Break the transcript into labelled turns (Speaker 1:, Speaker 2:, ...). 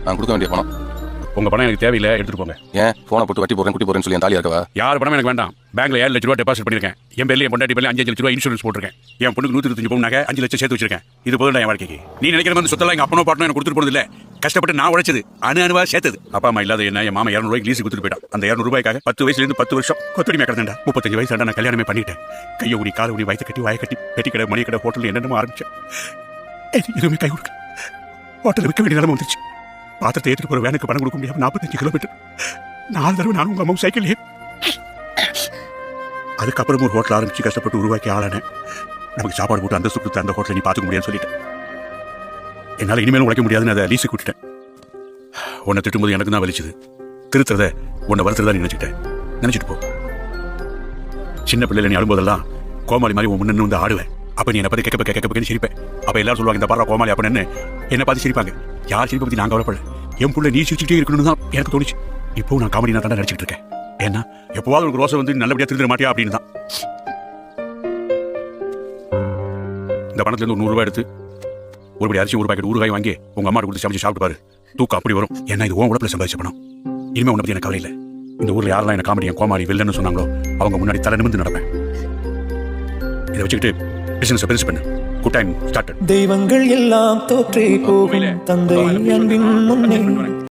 Speaker 1: நான் கொடுக்க வேண்டிய பணம்.
Speaker 2: உங்க பணம் எனக்கு தேவையில்லை, எடுத்துட்டு போங்க.
Speaker 1: ஏன் போனை போட்டு வட்டி போறேன் குட்டி போறேன்னு சொல்லி என் தாலி இருக்கவா?
Speaker 2: யார் பணம் எனக்கு வேண்டாம். பேங்க்ல 7 லட்ச ரூபா டெபாசிட் பண்ணிருக்கேன். என் பேர்ல என் பொண்டாட்டி பேர்ல 5 லட்ச ரூபா இன்சூரன்ஸ் போட்டிருக்கேன். என் பொண்ணுக்கு 125 பவுன் நகை 5 லட்சம் சேர்த்து வச்சிருக்கேன். இது போதும் என் வாழ்க்கைக்கு. நீ நினைக்கிற மாதிரி சொத்தெல்லாம் எங்க அப்பனோ பாட்டனோ எனக்கு கொடுத்துட்டு போனது இல்ல. கஷ்டப்பட்டு நான் உழைச்சது அணுவா சேர்த்தது. அப்பா அம்மா இல்லாத என்ன என் மாமா 200 ரூபாய்க்கு லீஸுக்கு கொடுத்துட்டு போயிட்டான். அந்த 200 ரூபாய்க்காக 10 வயசுல இருந்து 10 வருஷம் கொத்தடிமையா கிடந்தேன்டா. 35 வயசு நான் கல்யாணமே பண்ணிட்டேன். கையை ஊடி காலை ஊடி வயிற்று கட்டி வாயை கட்டி பெட்டி கடை மணி கடை ஹோட்டல் என்னென்னமோ ஆரம்பிச்சேன். எதுவுமே கை கொடுக்க ஹோட்டல் விற்க வேண்டிய நிலைமை வந்துருச்சு. பாத்திரத்தை ஏற்றிட்டு போற வேனுக்கு பணம் கொடுக்க முடியாது. 45 கிலோமீட்டர் 4 தடவை நானும் உங்க அம்மாவும் சைக்கிள்லேயே. அதுக்கப்புறம் ஒரு ஹோட்டல் ஆரம்பிச்சு கஷ்டப்பட்டு உருவாக்கி ஆளானேன். நமக்கு சாப்பாடு போட்டு அந்தஸ்து கொடுத்து அந்த ஹோட்டலை நீ பார்த்துக்க முடியாதுன்னு சொல்லிட்டேன். என்னால் இனிமேலும் உழைக்க முடியாதுன்னு அதை லீஸுக்கு விட்டுட்டேன். உன்னை திட்டும்போது எனக்கு தான் வலிச்சுது. திருத்துறத உன்னை வருத்துறதா நினைச்சுட்டேன். நினைச்சிட்டு போ. சின்ன பிள்ளைல நீ அழும்போதெல்லாம் கோமாளி மாதிரி உன் முன்னு வந்து ஆடுவேன். அப்ப நீ என்னை பத்தி கேட்க சிரிப்பேன். அப்ப எல்லாரும் சொல்லுவாங்க, இந்த பாரா கோமாளி அப்படின்னு என்ன பார்த்து சிரிப்பாங்க. யார் சிரிப்பை பத்தி நான் கவலைப்படல. என் புள்ள நீ சிரிச்சுட்டே இருக்கணும்னு தான் எனக்கு தோணுச்சு. இப்போ நான் காமெடி நான் தான் நினைச்சிட்டு இருக்கேன். ஏன்னா எப்போவாவது ஒரு ரோசை வந்து நல்லபடியா திருந்துட மாட்டியா அப்படின்னு தான். இந்த பணத்துல இருந்து 100 ரூபாய் எடுத்து ஒருபடி அரிசி ஒரு பாக்கெட் ஊறுகாய் வாங்கி உங்க அம்மா கொடுத்து சமைச்சு சாப்பிட்டு பாரு. தூக்கம் அப்படி வரும். ஏன்னா இது உன் உடம்புல சம்பாதிச்ச பணம். இனிமே உன்னை பத்தி எனக்கு கவலை இல்லை. இந்த ஊர்ல யாரெல்லாம் என்ன காமெடி கோமாளி வில்லன்னு சொன்னாங்களோ அவங்க முன்னாடி தலை நிமிர்ந்து நடப்பேன். இதை வச்சுக்கிட்டு பிசினஸ் பெருசு பண்ணு. Good time started.
Speaker 3: தெய்வங்கள் எல்லாம் தோற்றே போகும் தந்தை அன்பின் முன்னே